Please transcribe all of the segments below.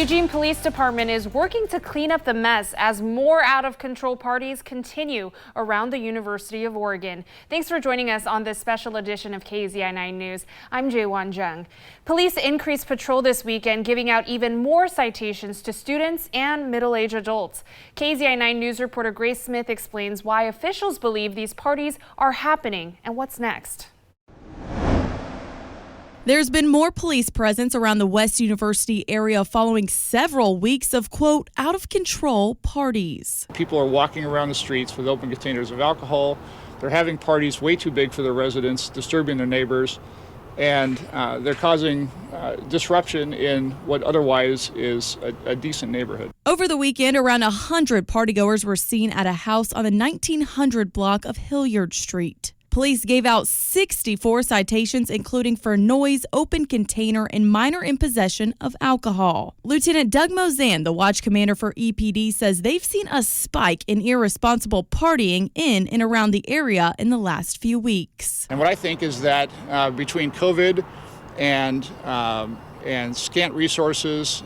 Eugene Police Department is working to clean up the mess as more out-of-control parties continue around the University of Oregon. Thanks for joining us on this special edition of KZI 9 News. I'm Jaewon Jung. Police increased patrol this weekend, giving out even more citations to students and middle-aged adults. KZI 9 News reporter Grace Smith explains why officials believe these parties are happening and what's next. There's been more police presence around the West University area following several weeks of, quote, out-of-control parties. People are walking around the streets with open containers of alcohol. They're having parties way too big for their residents, disturbing their neighbors, and they're causing disruption in what otherwise is a decent neighborhood. Over the weekend, around 100 partygoers were seen at a house on the 1900 block of Hilliard Street. Police gave out 64 citations, including for noise, open container, and minor in possession of alcohol. Lieutenant Doug Mozan, the watch commander for EPD, says they've seen a spike in irresponsible partying in and around the area in the last few weeks. And what I think is that between COVID and scant resources,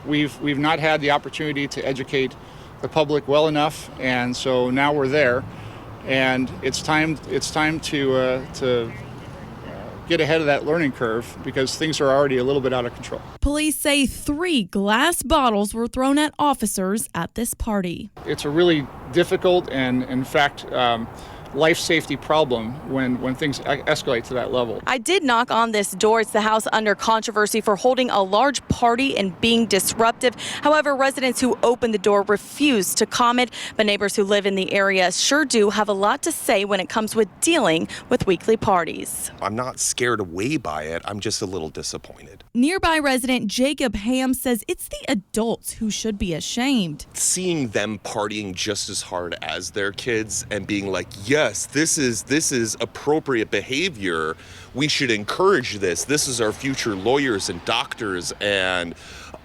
we've not had the opportunity to educate the public well enough, and so now we're there. And it's time to get ahead of that learning curve because things are already a little bit out of control. Police say 3 glass bottles were thrown at officers at this party. It's a really difficult and, in fact, life safety problem when things escalate to that level. I did knock on this door. It's the house under controversy for holding a large party and being disruptive. However, residents who opened the door refused to comment, but neighbors who live in the area sure do have a lot to say when it comes with dealing with weekly parties. I'm not scared away by it. I'm just a little disappointed. Nearby resident Jacob Ham says it's the adults who should be ashamed. Seeing them partying just as hard as their kids and being like, yes, this is appropriate behavior. We should encourage this. This is our future lawyers and doctors and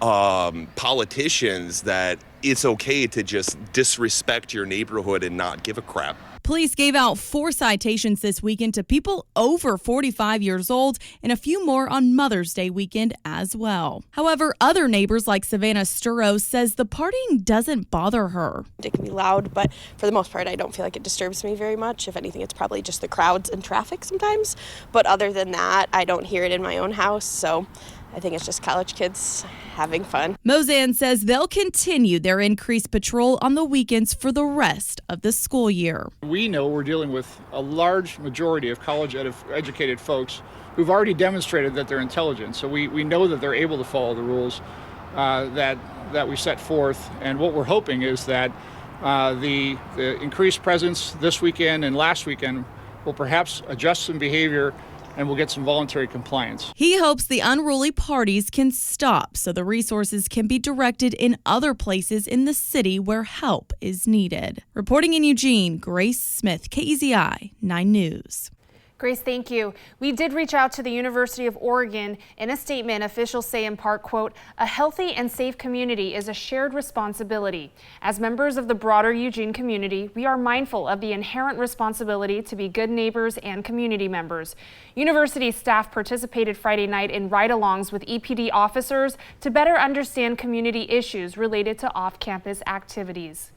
politicians, that it's okay to just disrespect your neighborhood and not give a crap. Police gave out 4 citations this weekend to people over 45 years old and a few more on Mother's Day weekend as well. However, other neighbors like Savannah Sturro says the partying doesn't bother her. It can be loud, but for the most part, I don't feel like it disturbs me very much. If anything, it's probably just the crowds and traffic sometimes. But other than that, I don't hear it in my own house, so I think it's just college kids having fun. Mozan says they'll continue their increased patrol on the weekends for the rest of the school year. We know we're dealing with a large majority of college-educated folks who've already demonstrated that they're intelligent. So we know that they're able to follow the rules that we set forth. And what we're hoping is that the increased presence this weekend and last weekend will perhaps adjust some behavior and we'll get some voluntary compliance. He hopes the unruly parties can stop so the resources can be directed in other places in the city where help is needed. Reporting in Eugene, Grace Smith, KZI 9 News. Grace, thank you. We did reach out to the University of Oregon. In a statement, officials say in part, quote, a healthy and safe community is a shared responsibility. As members of the broader Eugene community, we are mindful of the inherent responsibility to be good neighbors and community members. University staff participated Friday night in ride-alongs with EPD officers to better understand community issues related to off-campus activities.